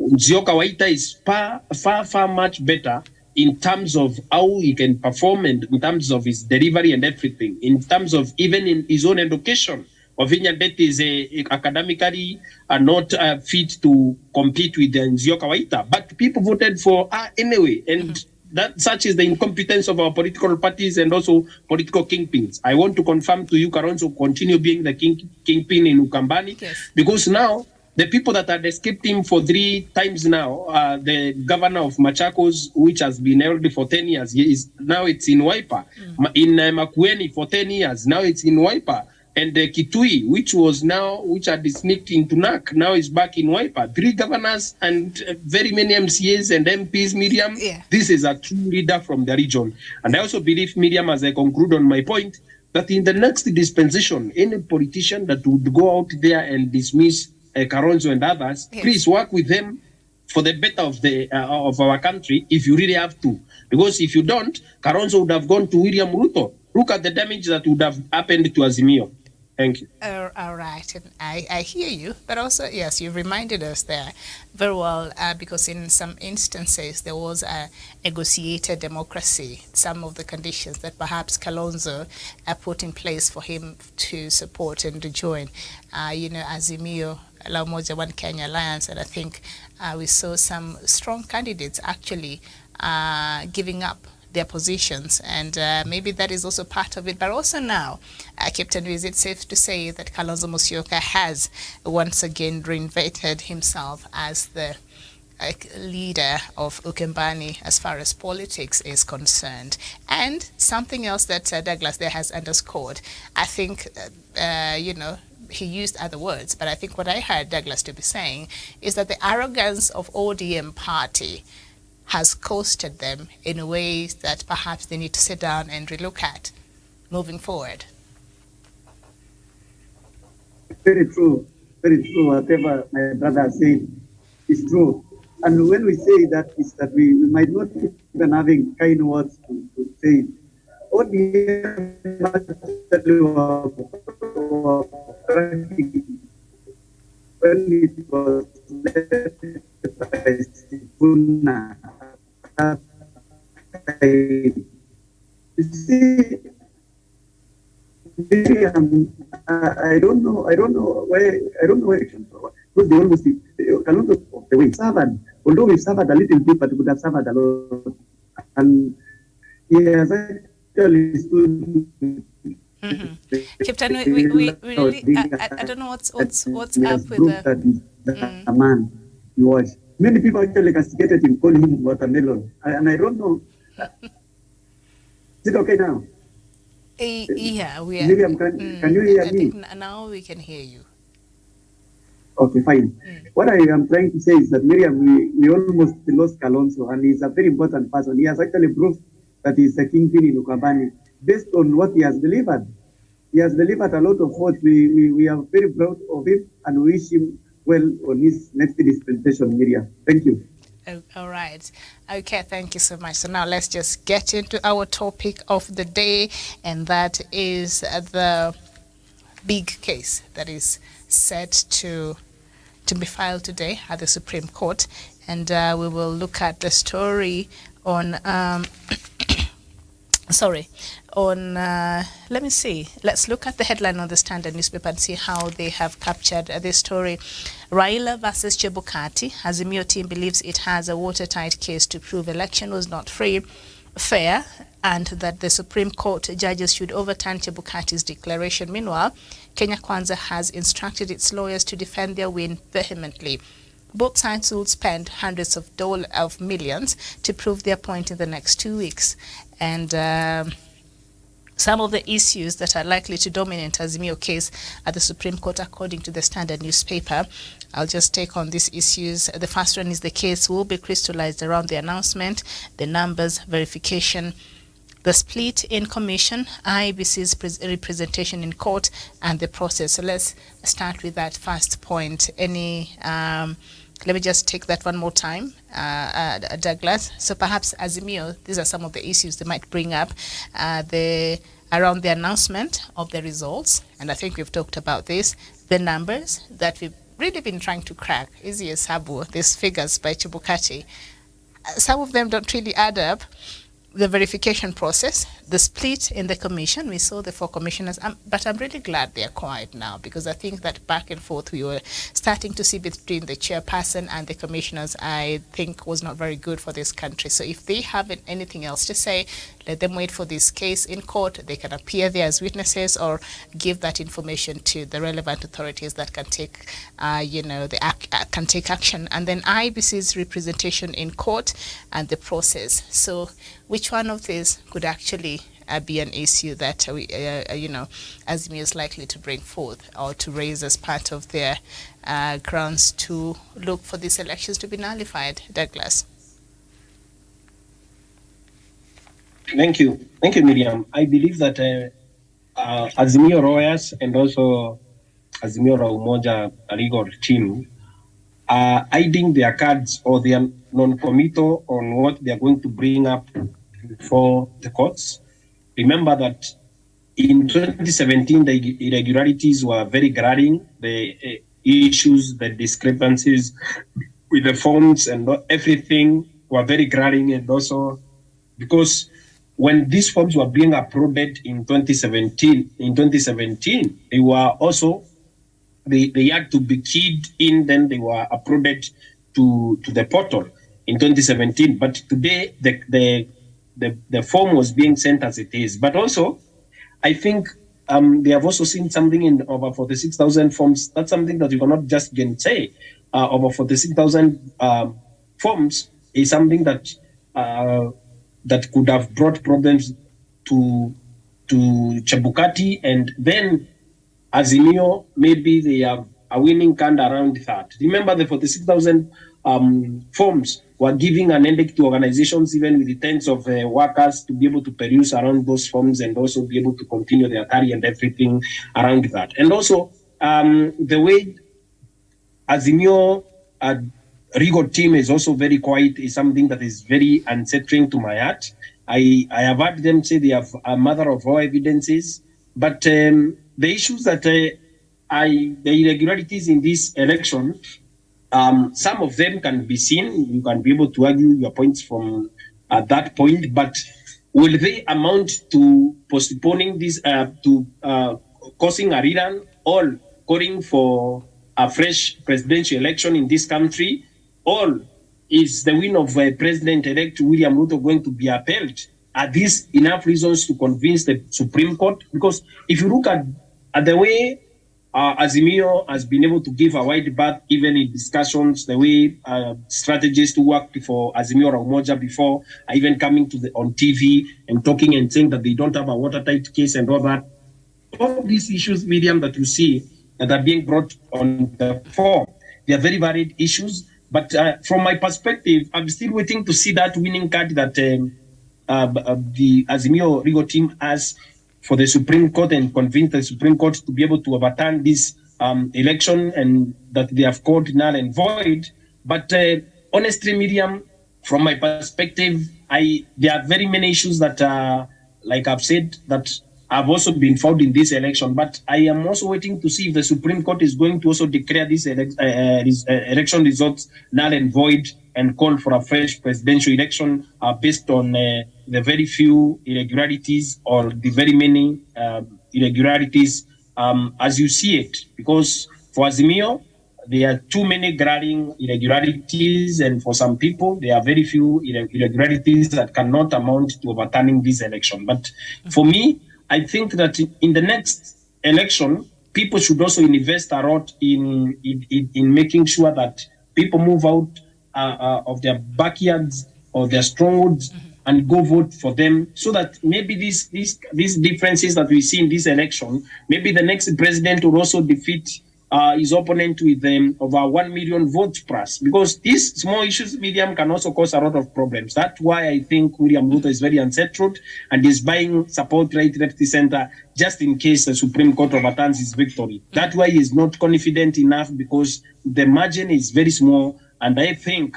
Nzioka Waita is far much better in terms of how he can perform and in terms of his delivery and everything, in terms of even in his own education. Wavinya Ndeti is academically not fit to compete with Nzioka Waita, but people voted for her anyway, and that such is the incompetence of our political parties and also political kingpins. I want to confirm to you, Kalonzo, continue being the kingpin in Ukambani, because now the people that had escaped him for 3 times now, the governor of Machakos, which has been held for 10 years, now it's in Wiper. In Makueni for 10 years, now it's in Wiper. And Kitui, which had sneaked into NAC, now is back in Wiper. 3 governors and very many MCAs and MPs, Miriam. This is a true leader from the region. And I also believe, Miriam, as I conclude on my point, that in the next dispensation, any politician that would go out there and dismiss Kalonzo and others, please work with them for the better of the of our country if you really have to. Because if you don't, Kalonzo would have gone to William Ruto. Look at the damage that would have happened to Azimio. Thank you. All right, and I hear you, but also, yes, you reminded us there very well, because in some instances there was a negotiated democracy, some of the conditions that perhaps Kalonzo put in place for him to support and to join, Azimio, La Umoja One Kenya Alliance, and I think we saw some strong candidates actually giving up their positions, and maybe that is also part of it. But also now, Captain, is it safe to say that Kalonzo Musyoka has once again reinvented himself as the leader of Ukambani as far as politics is concerned? And something else that Douglas there has underscored, I think, he used other words, but I think what I heard Douglas to be saying is that the arrogance of ODM party has costed them in ways that perhaps they need to sit down and relook at moving forward. Very true. Very true. Whatever my brother said is true. And when we say that, is that we might not even having kind words to say. ODM when it was led by Sifuna, you see, I don't know where it comes from. Because they almost Kalonzo of the way served, although we suffered a little bit, but we could have suffered a lot. And he has actually stood. Captain, we really, I don't know what's up with the man he was. Many people actually castigated him, calling him watermelon, and I don't know. Is it okay now? Yeah, we are. Miriam, can you hear me? Now we can hear you. Okay, fine. What I am trying to say is that Miriam, we almost lost Kalonzo, and he's a very important person. He has actually proved that he's the kingpin in Ukambani based on what he has delivered. He has delivered a lot of what we are very proud of him, and we wish him well on his next dispensation, Miriam. Thank you. Oh, all right. Okay, thank you so much. So now let's just get into our topic of the day, and that is the big case that is set to be filed today at the Supreme Court, and we will look at the story on let me see. Let's look at the headline on the Standard newspaper and see how they have captured this story. Raila versus Chebukati. Azimio team believes it has a watertight case to prove election was not free, fair, and that the Supreme Court judges should overturn Chebukati's declaration. Meanwhile, Kenya Kwanza has instructed its lawyers to defend their win vehemently. Both sides will spend hundreds of millions to prove their point in the next 2 weeks. And some of the issues that are likely to dominate Azimio case at the Supreme Court, according to the Standard newspaper, I'll just take on these issues. The first one is the case will be crystallized around the announcement, the numbers, verification, the split in commission, IEBC's representation in court, and the process. So let's start with that first point. Let me just take that one more time, Douglas. So perhaps Azimio, these are some of the issues they might bring up around the announcement of the results. And I think we've talked about this, the numbers that we've really been trying to crack. Easy as Sabu, these figures by Chebukati. Some of them don't really add up. The verification process, the split in the commission. We saw the 4 commissioners, but I'm really glad they're quiet now, because I think that back and forth we were starting to see between the chairperson and the commissioners, I think was not very good for this country. So if they haven't anything else to say, let them wait for this case in court. They can appear there as witnesses or give that information to the relevant authorities that can take, can take action. And then IBC's representation in court and the process. So which one of these could actually be an issue that Azimio is likely to bring forth or to raise as part of their grounds to look for these elections to be nullified? Douglas. Thank you, Miriam. I believe that Azimio lawyers and also Azimio La Umoja legal team are hiding their cards or they are non-committal on what they are going to bring up before the courts. Remember that in 2017, the irregularities were very glaring. The issues, the discrepancies with the forms and everything were very glaring. And also because when these forms were being uploaded in 2017, they were also they had to be keyed in, then they were uploaded to the portal in 2017. But today the form was being sent as it is. But also, I think they have also seen something in over 46,000 forms. That's something that you cannot just say. Over 46,000 forms is something that that could have brought problems to Chebukati, and then Azimio, maybe they have a winning card around that. Remember, the 46,000 forms were giving an headache to organizations, even with the tens of workers, to be able to peruse around those forms and also be able to continue their career and everything around that. And also, the way Azimio Rigo team is also very quiet is something that is very unsettling to my heart. I have heard them say they have a mother of all evidences, but the issues that the irregularities in this election, some of them can be seen. You can be able to argue your points from that point, but will they amount to postponing this, to causing a rerun or calling for a fresh presidential election in this country? Or is the win of President-elect William Ruto going to be upheld? Are these enough reasons to convince the Supreme Court? Because if you look at the way Azimio has been able to give a wide berth, even in discussions, the way strategies to work for Azimio Raumoja before, even coming to on TV and talking and saying that they don't have a watertight case and all that. All these issues, Miriam, that you see that are being brought on the floor, they are very varied issues. But from my perspective, I'm still waiting to see that winning card that the Azimio Rigo team has for the Supreme Court and convince the Supreme Court to be able to overturn this election and that they have called null and void. But honestly, Miriam, from my perspective, there are very many issues that, like I've said, that have also been found in this election. But I am also waiting to see if the Supreme Court is going to also declare this election results null and void and call for a fresh presidential election based on the very few irregularities or the very many irregularities as you see it. Because for Azimio, there are too many glaring irregularities, and for some people, there are very few irregularities that cannot amount to overturning this election. But for me, I think that in the next election, people should also invest a lot in making sure that people move out of their backyards or their strongholds and go vote for them, so that maybe these differences that we see in this election, maybe the next president will also defeat his opponent with over 1 million votes plus, because these small issues, Miriam, can also cause a lot of problems. That's why I think William Ruto is very unsettled and is buying support right, left, center, just in case the Supreme Court overturns his victory. That's why he's not confident enough, because the margin is very small. And I think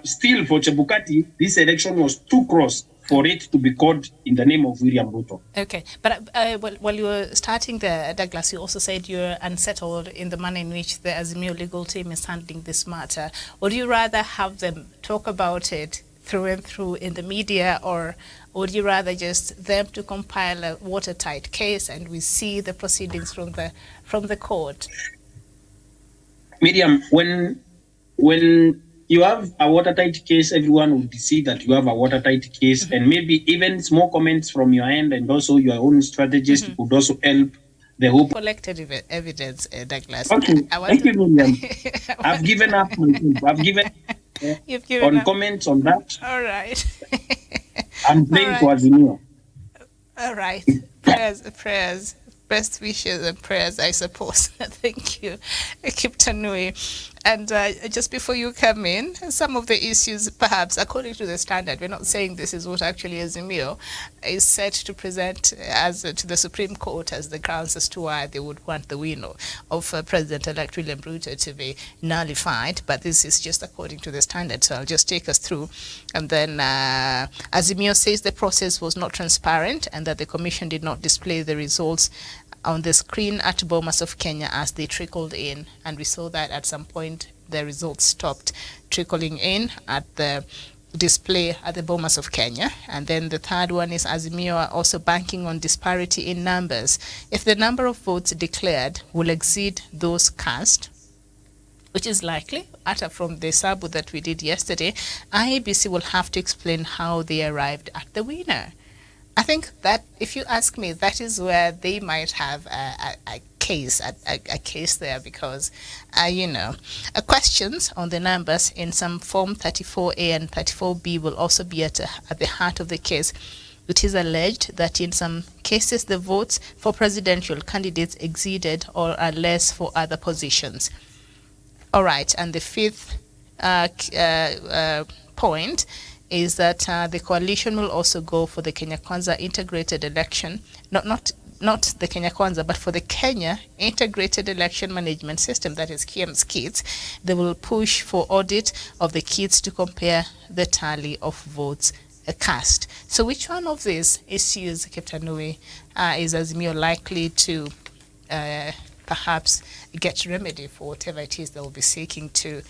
still for Chebukati, this election was too close for it to be called in the name of William Ruto. Okay, but while you were starting there, Douglas, you also said you're unsettled in the manner in which the Azimio legal team is handling this matter. Would you rather have them talk about it through and through in the media, or would you rather just them to compile a watertight case and we see the proceedings from the court? Miriam, when you have a watertight case, everyone would see that you have a watertight case, and maybe even small comments from your end and also your own strategies would also help the whole. Collected evidence, Douglas. Okay, thank you, Miriam. I've given up. I've given. You've given on up. Comments on that. All right. I'm playing for Azimio. All right. Prayers. Best wishes and prayers, I suppose. Thank you, Kiptanui. And just before you come in, some of the issues, perhaps, according to the standard, we're not saying this is what actually Azimio is set to present as to the Supreme Court as the grounds as to why they would want the win of President-elect William Ruto to be nullified. But this is just according to the standard, so I'll just take us through. And then Azimio says the process was not transparent and that the commission did not display the results on the screen at Bomas of Kenya as they trickled in, and we saw that at some point the results stopped trickling in at the display at the Bomas of Kenya. And then the third one is Azimio are also banking on disparity in numbers. If the number of votes declared will exceed those cast, which is likely, from the sabu that we did yesterday, IEBC will have to explain how they arrived at the winner. I think that, if you ask me, that is where they might have a case there, because, questions on the numbers in some Form 34A and 34B will also be at the heart of the case. It is alleged that in some cases the votes for presidential candidates exceeded or are less for other positions. All right, and the fifth point is that the coalition will also go for the Kenya Kwanza integrated election, not the Kenya Kwanza, but for the Kenya integrated election management system, that is KIEMS kits. They will push for audit of the kits to compare the tally of votes cast. So which one of these issues, Kiptanui, is Azimio likely to perhaps get remedy for whatever it is they will be seeking to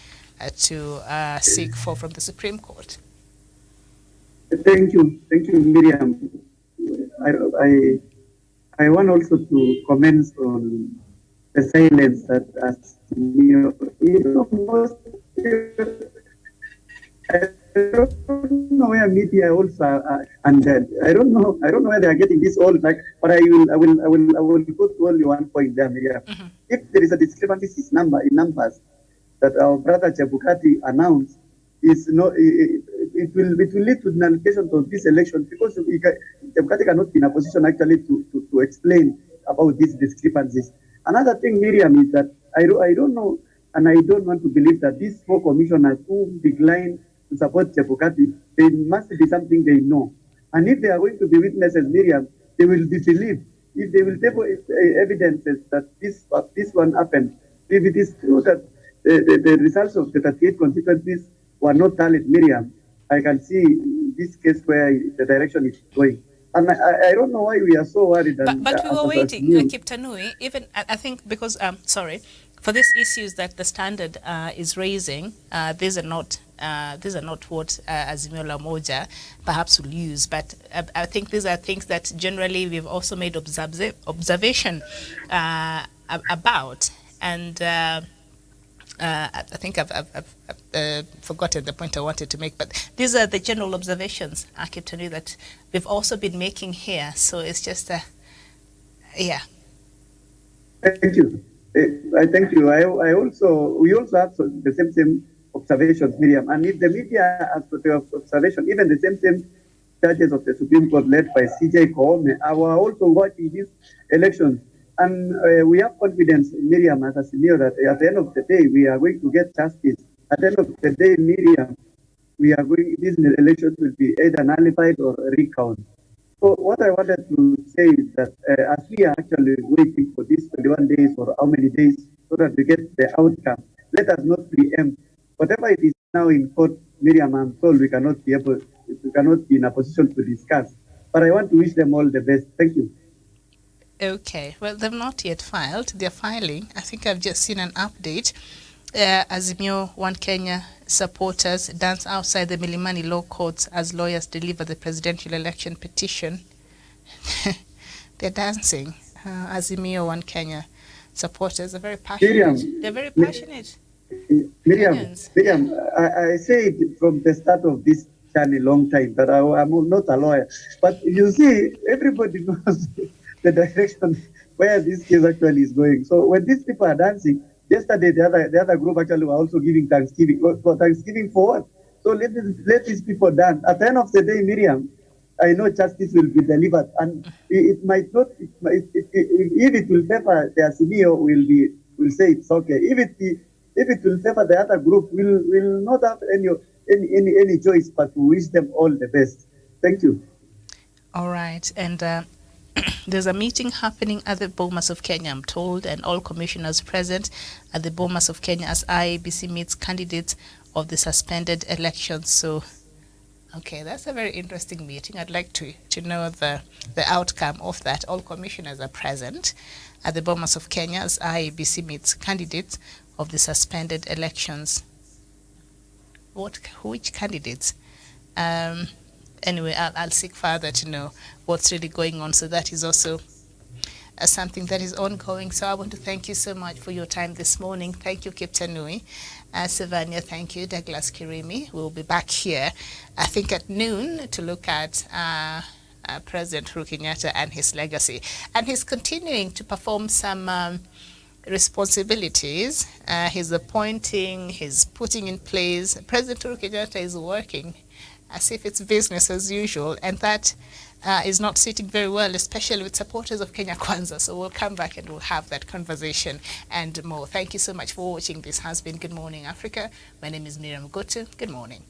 seek for from the Supreme Court? Thank you, Miriam. I want also to comment on the silence that as I don't know where media also and I don't know where they are getting this all like. But I will go to only one point there, Miriam. Mm-hmm. If there is a discrepancy in numbers that our brother Chebukati announced, is no, it will lead to nullification of this election, because Chebukati cannot be in a position actually to explain about these discrepancies. Another thing, Miriam, is that I don't know, and I don't want to believe that these four commissioners who declined to support Chebukati, there must be something they know. And if they are going to be witnesses, Miriam, they will disbelieve. If they will table evidences that this one happened, if it is true that the results of the 38 constituencies were not tallied, Miriam, I can see this case where the direction is going. And I don't know why we are so worried. But we were waiting, Kiptanui, even, I think, because, for these issues that the standard is raising, these are not what Azimio la Umoja perhaps will use, but I think these are things that generally we've also made observation about, and I think I've forgotten the point I wanted to make, but these are the general observations, Akiptani, that we've also been making here. So it's just yeah. Thank you. I thank you. We also have the same observations, Miriam. And if the media has the observation, even the same judges of the Supreme Court led by CJ Koome are also watching these elections. And we have confidence, Miriam, as a senior, that at the end of the day, we are going to get justice. At the end of the day, Miriam, these elections will be either nullified or recount. So what I wanted to say is that as we are actually waiting for these 21 days or how many days so that we get the outcome, let us not preempt. Whatever it is now in court, Miriam, I'm told we cannot be in a position to discuss. But I want to wish them all the best. Thank you. Okay. Well, they've not yet filed. They're filing. I think I've just seen an update. Azimio One Kenya supporters dance outside the Milimani Law Courts as lawyers deliver the presidential election petition. They're dancing. Azimio One Kenya supporters are very passionate. Miriam, they're very passionate. Miriam, I said from the start of this journey long time that I'm not a lawyer. But you see, everybody knows the direction where this case actually is going. So when these people are dancing, yesterday the other group actually were also giving Thanksgiving. For Thanksgiving for what? So let these people dance. At the end of the day, Miriam, I know justice will be delivered, and it might not. If it will favor the Azimio, will say it's okay. If it will favor the other group, will not have any choice but to wish them all the best. Thank you. All right. And there's a meeting happening at the Bomas of Kenya, I'm told, and all commissioners present at the Bomas of Kenya as IEBC meets candidates of the suspended elections. So, okay, that's a very interesting meeting. I'd like to know the outcome of that. All commissioners are present at the Bomas of Kenya as IEBC meets candidates of the suspended elections. Which candidates? Anyway, I'll seek further to know what's really going on. So that is also something that is ongoing. So I want to thank you so much for your time this morning. Thank you, Kiptanui. Savannah, thank you. Douglas Kirimi. We'll be back here, I think, at noon to look at President Uhuru Kenyatta and his legacy. And he's continuing to perform some responsibilities. He's appointing, he's putting in place. President Uhuru Kenyatta is working as if it's business as usual, and that is not sitting very well, especially with supporters of Kenya Kwanza. So we'll come back and we'll have that conversation and more. Thank you so much for watching. This has been Good Morning Africa. My name is Miriam Gotu. Good morning.